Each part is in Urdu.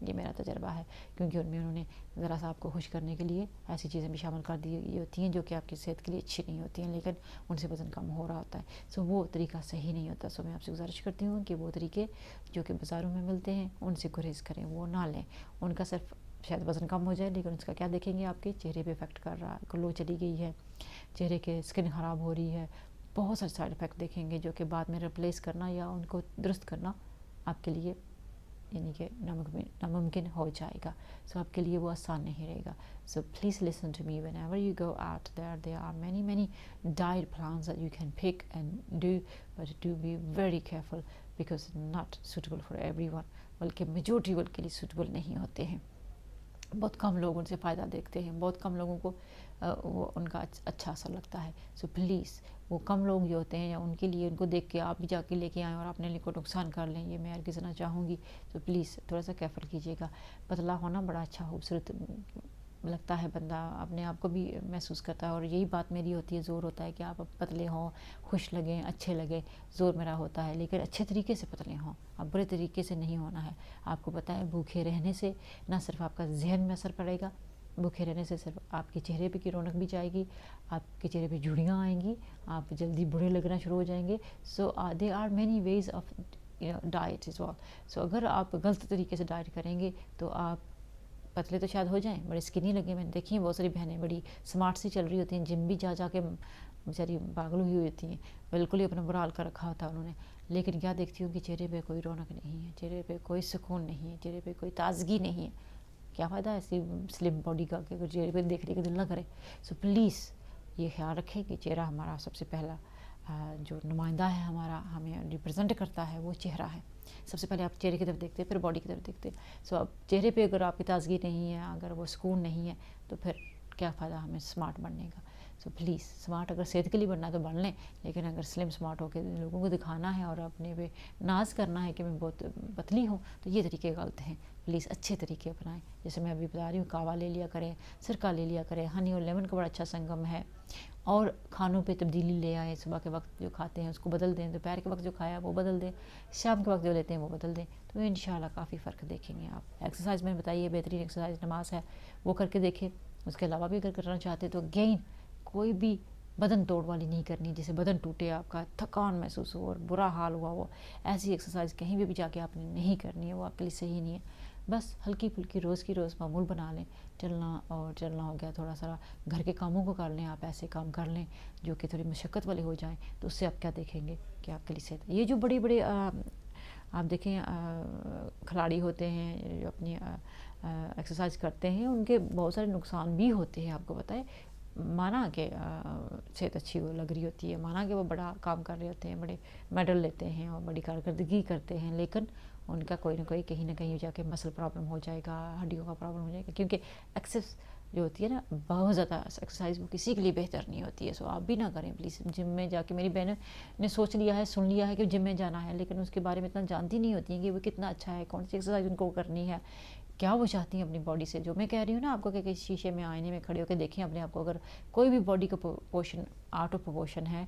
یہ میرا تجربہ ہے، کیونکہ ان میں انہوں نے ذرا سا آپ کو خوش کرنے کے لیے ایسی چیزیں بھی شامل کر دی ہوتی ہیں جو کہ آپ کی صحت کے لیے اچھی نہیں ہوتی ہیں، لیکن ان سے وزن کم ہو رہا ہوتا ہے. سو وہ طریقہ صحیح نہیں ہوتا. سو میں آپ سے گزارش کرتی ہوں کہ وہ طریقے جو کہ بازاروں میں ملتے ہیں ان سے گریز کریں، وہ نہ لیں. ان کا صرف شاید وزن کم ہو جائے، لیکن اس کا کیا دیکھیں گے، آپ کے چہرے پہ افیکٹ کر رہا ہے، گلو چلی گئی ہے، چہرے کے اسکن خراب ہو رہی ہے، بہت سارے سائڈ افیکٹ دیکھیں گے جو کہ بعد میں ریپلیس کرنا یا ان کو درست کرنا آپ کے لیے یعنی کہ ناممکن ہو جائے گا. سو آپ کے لیے وہ آسان نہیں رہے گا. So please listen to me whenever you go out there are many diet plans that you can pick and do, but do be very careful because not suitable for everyone. بلکہ میجورٹی ورلڈ کے لیے سوٹیبل نہیں ہوتے ہیں. بہت کم لوگ ان سے فائدہ دیکھتے ہیں، بہت کم لوگوں کو وہ ان کا اچھا اثر لگتا ہے. سو پلیز وہ کم لوگ جو ہوتے ہیں یا ان کے لیے ان کو دیکھ کے آپ بھی جا کے لے کے آئیں اور اپنے لیے کو نقصان کر لیں، یہ میں ہرگز نہ چاہوں گی. تو پلیز تھوڑا سا کیئرفل کیجیے گا. پتلا ہونا بڑا اچھا خوبصورت لگتا ہے، بندہ اپنے آپ کو بھی محسوس کرتا ہے، اور یہی بات میری ہوتی ہے، زور ہوتا ہے کہ آپ پتلے ہوں، خوش لگیں، اچھے لگیں، زور میرا ہوتا ہے. لیکن اچھے طریقے سے پتلے ہوں، اب برے طریقے سے نہیں ہونا ہے. آپ کو پتہ ہے بھوکے رہنے سے نہ صرف آپ کا ذہن میں اثر پڑے گا، بھوکے رہنے سے صرف آپ کے چہرے پہ کی رونق بھی جائے گی، آپ کے چہرے پہ جھڑیاں آئیں گی، آپ جلدی بڑے لگنا شروع ہو جائیں گے. So they are many ways of diet is all. So اگر آپ غلط طریقے سے ڈائٹ کریں گے تو آپ پتلے تو شاید ہو جائیں، بڑے اسکنی لگے. میں نے دیکھی ہیں بہت ساری بہنیں بڑی اسمارٹ سی چل رہی ہوتی ہیں، جم بھی جا کے بیچاری پاگل ہوئی ہوتی ہیں، بالکل ہی اپنا برا حال کر رکھا ہوتا ہے انہوں نے. لیکن کیا دیکھتی ہوں کہ چہرے پہ کوئی رونق نہیں ہے، چہرے پہ کوئی سکون نہیں ہے، چہرے پہ کوئی تازگی نہیں ہے. کیا فائدہ ہے ایسی سلم باڈی کا کہ چہرے پہ دیکھنے کا دل نہ کرے. سو پلیز یہ خیال رکھیں کہ چہرہ ہمارا سب سے پہلا جو نمائندہ ہے، ہمارا ہمیں ریپرزینٹ کرتا ہے، وہ چہرہ ہے. سب سے پہلے آپ چہرے کی طرف دیکھتے ہیں، پھر باڈی کی طرف دیکھتے ہیں. سو اب چہرے پہ اگر آپ کی تازگی نہیں ہے، اگر وہ سکون نہیں ہے، تو پھر کیا فائدہ ہمیں اسمارٹ بننے کا. سو پلیز اسمارٹ اگر صحت کے لیے بننا ہے تو بن لیں، لیکن اگر سلم اسمارٹ ہو کے لوگوں کو دکھانا ہے اور اپنے پہ ناز کرنا ہے کہ میں بہت پتلی ہوں، تو یہ طریقے غلط ہیں. پلیز اچھے طریقے اپنائیں. جیسے میں ابھی بتا رہی ہوں، کہوہ لے لیا کریں، سرکہ لے لیا کریں، ہنی اور لیمن کا بڑا اچھا سنگم ہے. اور کھانوں پہ تبدیلی لے آئیں. صبح کے وقت جو کھاتے ہیں اس کو بدل دیں، دوپہر کے وقت جو کھایا وہ بدل دیں، شام کے وقت جو لیتے ہیں وہ بدل دیں. تو انشاءاللہ کافی فرق دیکھیں گے آپ. ایکسرسائز میں بتائیے، بہترین ایکسرسائز نماز ہے، وہ کر کے دیکھیں. اس کے علاوہ بھی اگر کرنا چاہتے تو اگین کوئی بھی بدن توڑ والی نہیں کرنی، جسے بدن ٹوٹے، آپ کا تھکان محسوس ہو اور برا حال ہوا، وہ ایسی ایکسرسائز کہیں بھی جا کے آپ نے نہیں کرنی ہے، وہ آپ کے لیے صحیح نہیں ہے. بس ہلکی پھلکی روز کی روز معمول بنا لیں. چلنا ہو گیا، تھوڑا سا گھر کے کاموں کو کر لیں. آپ ایسے کام کر لیں جو کہ تھوڑی مشقت والے ہو جائیں، تو اس سے آپ کیا دیکھیں گے کہ آپ کے لیے صحت. یہ جو بڑے آپ دیکھیں کھلاڑی ہوتے ہیں جو اپنی ایکسرسائز کرتے ہیں، ان کے بہت سارے نقصان بھی ہوتے ہیں. آپ کو پتہ ہے، مانا کہ صحت اچھی لگ رہی ہوتی ہے، مانا کہ وہ بڑا کام کر رہے ہوتے ہیں، بڑے میڈل لیتے ہیں اور بڑی کارکردگی کرتے ہیں، لیکن ان کا کوئی نہ کوئی کہیں نہ کہیں جا کے مسل پرابلم ہو جائے گا، ہڈیوں کا پرابلم ہو جائے گا. کیونکہ ایکسس جو ہوتی ہے نا، بہت زیادہ ایکسرسائز وہ کسی کے لیے بہتر نہیں ہوتی ہے. سو آپ بھی نہ کریں پلیز. جم میں جا کے، میری بہنوں نے سوچ لیا ہے، سن لیا ہے کہ جم میں جانا ہے، لیکن اس کے بارے میں اتنا جانتی نہیں ہوتی ہیں کہ وہ کتنا اچھا ہے، کون سی ایکسرسائز ان کو کرنی ہے، کیا وہ چاہتی ہیں اپنی باڈی سے. جو میں کہہ رہی ہوں نا آپ کو کہ شیشے میں، آئینے میں کھڑے ہو کے دیکھیں اپنے آپ کو. اگر کوئی بھی باڈی کا پورشن آؤٹ آف پروپورشن ہے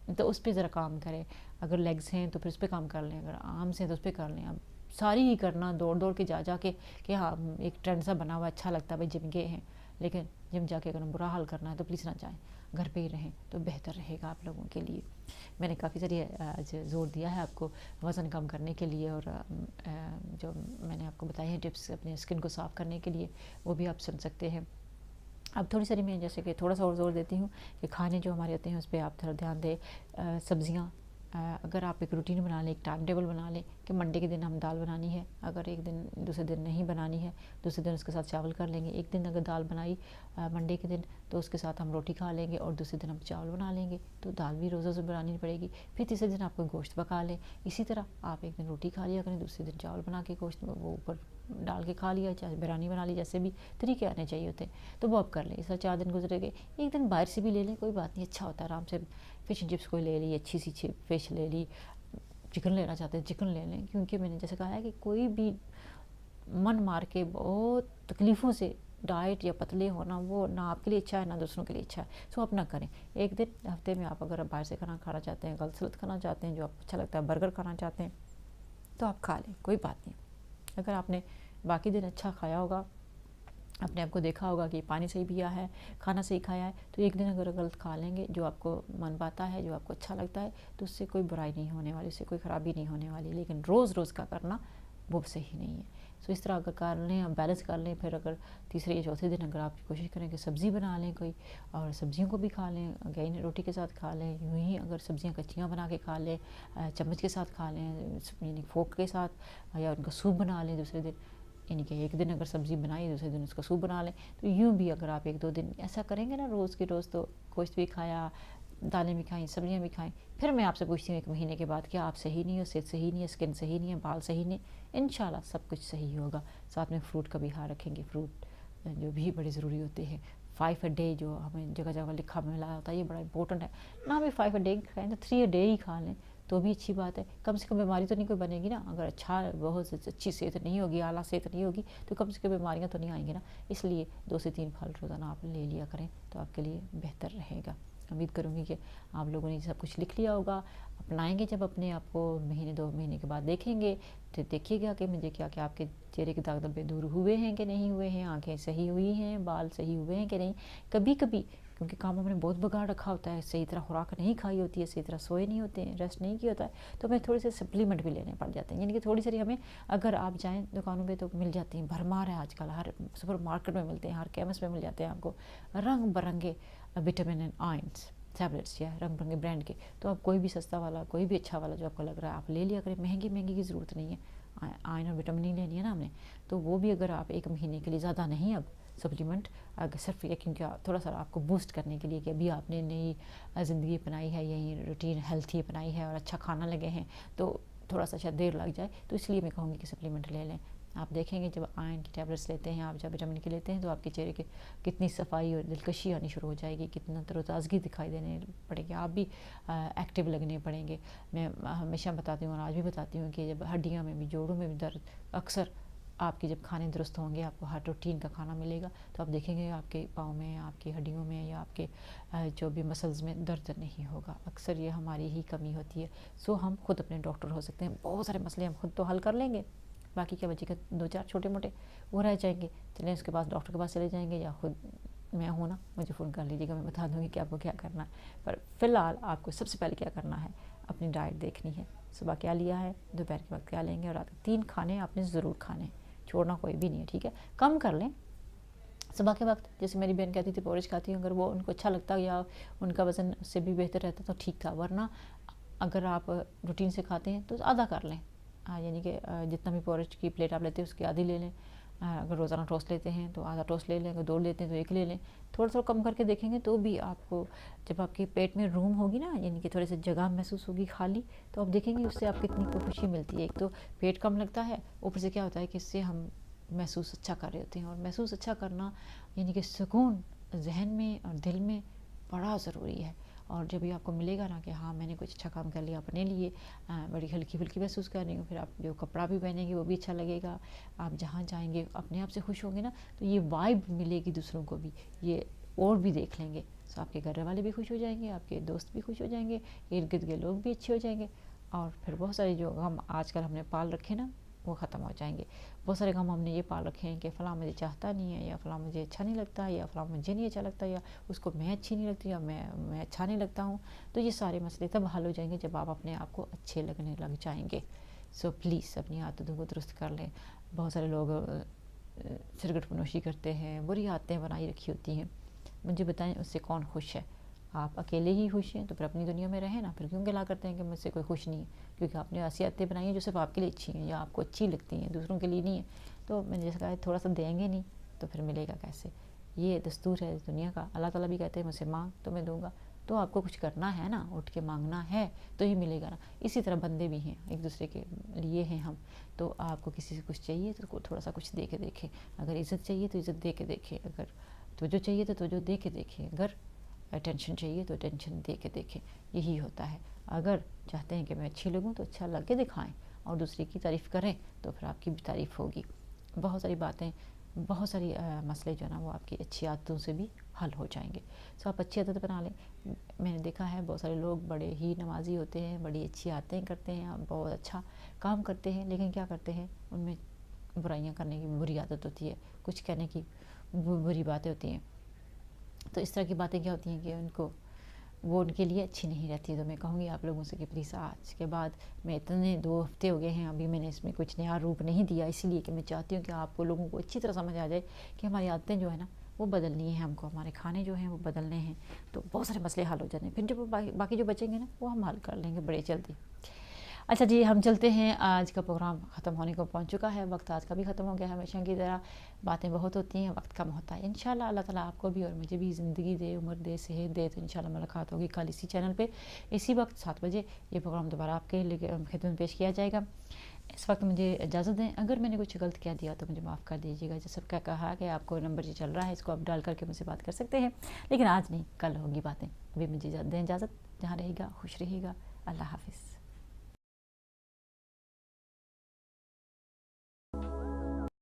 تو اس پہ ذرا کام کریں. اگر لیگس ہیں تو پھر اس پہ کام کر لیں، اگر آرمس ہیں تو اس پہ کر لیں. اب ساری ہی کرنا دوڑ کے جا کے کہ ہاں ایک ٹرینڈ سا بنا ہوا اچھا لگتا ہے بھائی جم گئے ہیں، لیکن جم جا کے اگر برا حال کرنا ہے تو پلیز نہ جائیں، گھر پہ ہی رہیں تو بہتر رہے گا آپ لوگوں کے لیے. میں نے کافی ساری آج زور دیا ہے آپ کو وزن کم کرنے کے لیے، اور جو میں نے آپ کو بتائی ہیں ٹپس اپنے اسکن کو صاف کرنے کے لیے، وہ بھی آپ سن سکتے ہیں. اب تھوڑی ساری میں جیسے کہ تھوڑا سا اور زور دیتی ہوں کہ کھانے جو ہمارے ہوتے ہیں اس پہ آپ تھوڑا دھیان دیں. سبزیاں، اگر آپ ایک روٹین بنا لیں، ایک ٹائم ٹیبل بنا لیں کہ منڈے کے دن ہم دال بنانی ہے، اگر ایک دن دوسرے دن نہیں بنانی ہے، دوسرے دن اس کے ساتھ چاول کر لیں گے. ایک دن اگر دال بنائی منڈے کے دن تو اس کے ساتھ ہم روٹی کھا لیں گے، اور دوسرے دن ہم چاول بنا لیں گے. تو دال بھی روزہ بنانی پڑے گی. پھر تیسرے دن آپ کو گوشت پکا لیں. اسی طرح آپ ایک دن روٹی کھا لیا کریں، دوسرے دن چاول بنا کے گوشت وہ اوپر ڈال کے کھا لیا، چاہے بریانی بنا لی، جیسے بھی طریقے آنے چاہیے ہوتے ہیں. تو وہ آپ کر لیں. اس طرح 4 دن گزرے گئے. ایک دن باہر سے بھی لے لیں، کوئی بات نہیں، اچھا ہوتا ہے. آرام سے فش اینڈ چپس کوئی لے لی، اچھی سی فش لے لی. چکن لینا چاہتے ہیں چکن لے لیں، کیونکہ میں نے جیسے کہا ہے کہ کوئی بھی من مار کے بہت تکلیفوں سے ڈائٹ یا پتلے ہونا، وہ نہ آپ کے لیے اچھا ہے نہ دوسروں کے لیے اچھا ہے. سو آپ نہ کریں. ایک دن ہفتے میں آپ اگر باہر سے کھانا چاہتے ہیں، غلط سلط کھانا چاہتے ہیں جو آپ اچھا لگتا ہے، برگر کھانا چاہتے ہیں، تو آپ کھا لیں، کوئی بات نہیں. اگر آپ نے باقی دن اچھا کھایا ہوگا، اپنے آپ کو دیکھا ہوگا کہ پانی صحیح پیا ہے، کھانا صحیح کھایا ہے، تو ایک دن اگر غلط کھا لیں گے جو آپ کو من پاتا ہے، جو آپ کو اچھا لگتا ہے، تو اس سے کوئی برائی نہیں ہونے والی، اس سے کوئی خرابی نہیں ہونے والی. لیکن روز روز کا کرنا وہ صحیح نہیں ہے. سو اس طرح اگر کر لیں، آپ بیلنس کر لیں. پھر اگر تیسرے یا چوتھے دن اگر آپ کوشش کریں کہ سبزی بنا لیں کوئی، اور سبزیوں کو بھی کھا لیں، اگین روٹی کے ساتھ کھا لیں، یوں ہی اگر سبزیاں کچیاں بنا کے کھا لیں، چمچ کے ساتھ کھا لیں، یعنی فورک کے ساتھ، یا ان کا سوپ بنا لیں دوسرے دن. یعنی کہ ایک دن اگر سبزی بنائی دوسرے دن اس کا سوپ بنا لیں. تو یوں بھی اگر آپ 1-2 دن ایسا کریں گے نا، روز کے روز، تو گوشت بھی کھایا، دالیں بھی کھائیں، سبزیاں بھی کھائیں. پھر میں آپ سے پوچھتی ہوں 1 مہینے کے بعد، کیا آپ صحیح نہیں ہو، صحت صحیح نہیں ہے، اسکن صحیح نہیں ہے، بال صحیح نہیں؟ انشاءاللہ سب کچھ صحیح ہوگا. ساتھ میں فروٹ کا بھی خیال رکھیں گے. فروٹ جو بھی بڑے ضروری ہوتے ہیں. 5 a day جو ہمیں جگہ جگہ لکھا ملا ہوتا ہے، یہ بڑا امپورٹنٹ ہے. نہ بھی 5 a day کھائیں تو 3 a day ہی کھا لیں تو بھی اچھی بات ہے. کم سے کم بیماری تو نہیں کوئی بنے گی نا. اگر بہت اچھی صحت نہیں ہوگی، اعلیٰ صحت نہیں ہوگی، تو کم سے کم بیماریاں تو نہیں آئیں گی نا. اس لیے 2 سے 3 پھل روزانہ آپ لے لیا کریں تو آپ کے لیے بہتر رہے گا. امید کروں گی کہ آپ لوگوں نے سب کچھ لکھ لیا ہوگا. اپنائیں گے جب اپنے آپ کو 1-2 مہینے کے بعد دیکھیں گے تو دیکھیے گا کہ مجھے کیا آپ کے چہرے کے داغ دھبے دور ہوئے ہیں کہ نہیں ہوئے ہیں، آنکھیں صحیح ہوئی ہیں، بال صحیح ہوئے ہیں کہ نہیں. کبھی کبھی کیونکہ کاموں میں بہت بگاڑ رکھا ہوتا ہے، صحیح طرح خوراک نہیں کھائی ہوتی ہے، صحیح طرح سوئے نہیں ہوتے ہیں، ریسٹ نہیں کیا ہوتا ہے، تو ہمیں تھوڑے سے سپلیمنٹ بھی لینے پڑ جاتے ہیں. یعنی کہ تھوڑی سی ہمیں، اگر آپ جائیں دکانوں پہ تو مل جاتی ہیں، بھرمار ہے آج کل، ہر سپر مارکیٹ میں ملتے ہیں، ہر کیمس میں مل جاتے ہیں آپ کو رنگ برنگے وٹامن اینڈ آئنس ٹیبلٹس، یا رنگ برنگے برانڈ کے. تو آپ کوئی بھی سستا والا، کوئی بھی اچھا والا جو آپ کو لگ رہا ہے آپ لے لیا کریں. مہنگی کی ضرورت نہیں ہے. آئرن اور وٹامن نہیں لینی ہے نا ہم نے، تو وہ بھی اگر آپ 1 مہینے کے لیے، زیادہ نہیں اب سپلیمنٹ، اگر صرف یہ کیونکہ تھوڑا سا آپ کو بوسٹ کرنے کے لیے کہ ابھی آپ نے نئی زندگی اپنائی ہے، یہی روٹین ہیلتھی اپنائی ہے اور اچھا کھانا لگے ہیں، تو تھوڑا سا شاید دیر لگ جائے، تو اس لیے میں کہوں گی کہ سپلیمنٹ لے لیں. آپ دیکھیں گے جب آئرن کی ٹیبلٹس لیتے ہیں آپ، جب وٹامن کی لیتے ہیں، تو آپ کے چہرے کے کتنی صفائی اور دلکشی آنی شروع ہو جائے گی، کتنا تر و تازگی دکھائی دینے پڑے گی، آپ بھی ایکٹیو لگنے پڑیں گے. میں ہمیشہ بتاتی ہوں اور آج بھی بتاتی ہوں کہ جب ہڈیاں میں بھی، جوڑوں میں بھی درد، اکثر آپ کے جب کھانے درست ہوں گے، آپ کو ہر روٹین کا کھانا ملے گا، تو آپ دیکھیں گے آپ کے پاؤں میں، آپ کی ہڈیوں میں، یا آپ کے جو بھی مسلز میں درد نہیں ہوگا. اکثر یہ ہماری ہی کمی ہوتی ہے. سو ہم خود اپنے ڈاکٹر ہو سکتے ہیں. بہت سارے مسئلے ہم خود تو حل کر لیں گے، باقی کیا بچے کا 2-4 چھوٹے موٹے وہ رہ جائیں گے، چلیں اس کے پاس ڈاکٹر کے پاس چلے جائیں گے، یا خود میں ہوں نا، مجھے فون کر لیجیے گا، میں بتا دوں گی کہ آپ کو کیا کرنا ہے. پر فی الحال آپ کو سب سے پہلے کیا کرنا ہے، اپنی ڈائٹ دیکھنی ہے. صبح کیا لیا ہے، دوپہر کے وقت کیا لیں گے، اور رات 3 کھانے آپ نے ضرور کھانے ہیں، چھوڑنا کوئی بھی نہیں ہے. ٹھیک ہے، کم کر لیں صبح کے وقت. جیسے میری بہن کہتی تھی پورج کھاتی ہوں، اگر وہ ان کو اچھا لگتا یا ان کا وزن اس سے بھی بہتر رہتا تو ٹھیک تھا، ورنہ اگر آپ روٹین سے کھاتے ہیں تو آدھا کر لیں. یعنی کہ جتنا بھی پورج کی پلیٹ آپ لیتے ہیں اس کی آدھی لے لیں. اگر روزانہ ٹوسٹ لیتے ہیں تو آدھا ٹوسٹ لے لیں، اگر 2 لیتے ہیں تو 1 لے لیں. تھوڑا کم کر کے دیکھیں گے تو بھی آپ کو، جب آپ کے پیٹ میں روم ہوگی نا، یعنی کہ تھوڑے سے جگہ محسوس ہوگی خالی، تو آپ دیکھیں گے اس سے آپ کتنی کو خوشی ملتی ہے. ایک تو پیٹ کم لگتا ہے، اوپر سے کیا ہوتا ہے کہ اس سے ہم محسوس اچھا کر رہے ہوتے ہیں. اور محسوس اچھا کرنا یعنی کہ سکون ذہن میں اور دل میں بڑا ضروری ہے. اور جب بھی آپ کو ملے گا نا کہ ہاں میں نے کچھ اچھا کام کر لیا اپنے لیے، بڑی ہلکی پھلکی محسوس کر رہی ہوں، پھر آپ جو کپڑا بھی پہنیں گے وہ بھی اچھا لگے گا. آپ جہاں جائیں گے اپنے آپ سے خوش ہوں گے نا، تو یہ وائب ملے گی دوسروں کو بھی، یہ اور بھی دیکھ لیں گے. تو آپ کے گھر والے بھی خوش ہو جائیں گے، آپ کے دوست بھی خوش ہو جائیں گے، ارد گرد کے لوگ بھی اچھے ہو جائیں گے. اور پھر بہت سارے جو غم آج کل ہم نے پال رکھے نا وہ ختم ہو جائیں گے. بہت سارے غم ہم نے یہ پال رکھے ہیں کہ فلاں مجھے چاہتا نہیں ہے، یا فلاں مجھے اچھا نہیں لگتا، یا فلاں مجھے نہیں اچھا لگتا، یا اس کو میں اچھی نہیں لگتی، یا میں اچھا نہیں لگتا ہوں. تو یہ سارے مسئلے تب حل ہو جائیں گے جب آپ اپنے آپ کو اچھے لگنے لگ جائیں گے. سو پلیز اپنی عادتوں کو درست کر لیں. بہت سارے لوگ سگریٹ فنوشی کرتے ہیں، بری عادتیں بنائی رکھی ہوتی ہیں. مجھے بتائیں اس سے کون خوش ہے؟ آپ اکیلے ہی خوش ہیں تو پھر اپنی دنیا میں رہیں نا. پھر کیوں گلا کرتے ہیں کہ مجھ سے کوئی خوش نہیں ہے؟ کیونکہ آپ نے ایسی عادتیں بنائی ہیں جو صرف آپ کے لیے اچھی ہیں، یا آپ کو اچھی لگتی ہیں، دوسروں کے لیے نہیں ہیں. تو میں نے جیسا کہا تھوڑا سا دیں گے نہیں تو پھر ملے گا کیسے؟ یہ دستور ہے اس دنیا کا. اللہ تعالیٰ بھی کہتے ہیں مجھ سے مانگ تو میں دوں گا. تو آپ کو کچھ کرنا ہے نا، اٹھ کے مانگنا ہے تو ہی ملے گا نا. اسی طرح بندے بھی ہیں، ایک دوسرے کے لیے ہیں ہم. تو آپ کو کسی سے کچھ چاہیے تو تھوڑا سا کچھ دے کے دیکھیں. اگر عزت چاہیے تو عزت دے کے دیکھیں. اگر توجہ چاہیے تو توجہ دے کے دیکھیں. اگر ٹینشن چاہیے تو ٹینشن دے کے دیکھیں. یہی ہوتا ہے. اگر چاہتے ہیں کہ میں اچھی لگوں تو اچھا لگ کے دکھائیں، اور دوسرے کی تعریف کریں تو پھر آپ کی بھی تعریف ہوگی. بہت ساری باتیں، بہت ساری مسئلے جو ہے نا وہ آپ کی اچھی عادتوں سے بھی حل ہو جائیں گے. سو آپ اچھی عادت بنا لیں. میں نے دیکھا ہے بہت سارے لوگ بڑے ہی نمازی ہوتے ہیں، بڑی اچھی عادتیں کرتے ہیں، بہت اچھا کام کرتے ہیں، لیکن کیا کرتے ہیں ان میں برائیاں کرنے کی بری عادت ہوتی ہے، کچھ کہنے کی بری باتیں ہوتی ہیں. تو اس طرح کی باتیں کیا ہوتی ہیں کہ وہ ان کے لیے اچھی نہیں رہتی. تو میں کہوں گی آپ لوگوں سے کہ پلیز آج کے بعد، میں اتنے 2 ہفتے ہو گئے ہیں، ابھی میں نے اس میں کچھ نیا روپ نہیں دیا، اسی لیے کہ میں چاہتی ہوں کہ آپ کو لوگوں کو اچھی طرح سمجھ آ جائے کہ ہماری عادتیں جو ہے نا وہ بدلنی ہیں، ہم کو ہمارے کھانے جو ہیں وہ بدلنے ہیں. تو بہت سارے مسئلے حل ہو جاتے ہیں، پھر جو باقی جو بچیں گے نا وہ ہم حل کر لیں گے بڑے جلدی. اچھا جی، ہم چلتے ہیں. آج کا پروگرام ختم ہونے کو پہنچ چکا ہے، وقت آج کا بھی ختم ہو گیا ہے. ہمیشہ کی طرح باتیں بہت ہوتی ہیں، وقت کم ہوتا ہے. انشاءاللہ اللہ تعالیٰ آپ کو بھی اور مجھے بھی زندگی دے، عمر دے، صحت دے، تو انشاءاللہ ملاقات ہوگی کل اسی چینل پہ اسی وقت 7 بجے. یہ پروگرام دوبارہ آپ کے خدمت میں پیش کیا جائے گا. اس وقت مجھے اجازت دیں، اگر میں نے کچھ غلط کیا دیا تو مجھے معاف کر دیجیے گا. جیسے کا کہا کہ آپ کو نمبر جو چل رہا ہے اس کو آپ ڈال کر کے مجھ سے بات کر سکتے ہیں، لیکن آج نہیں، کل ہوگی باتیں. ابھی مجھے دیں اجازت. جہاں رہے گا خوش رہے گا. اللہ حافظ.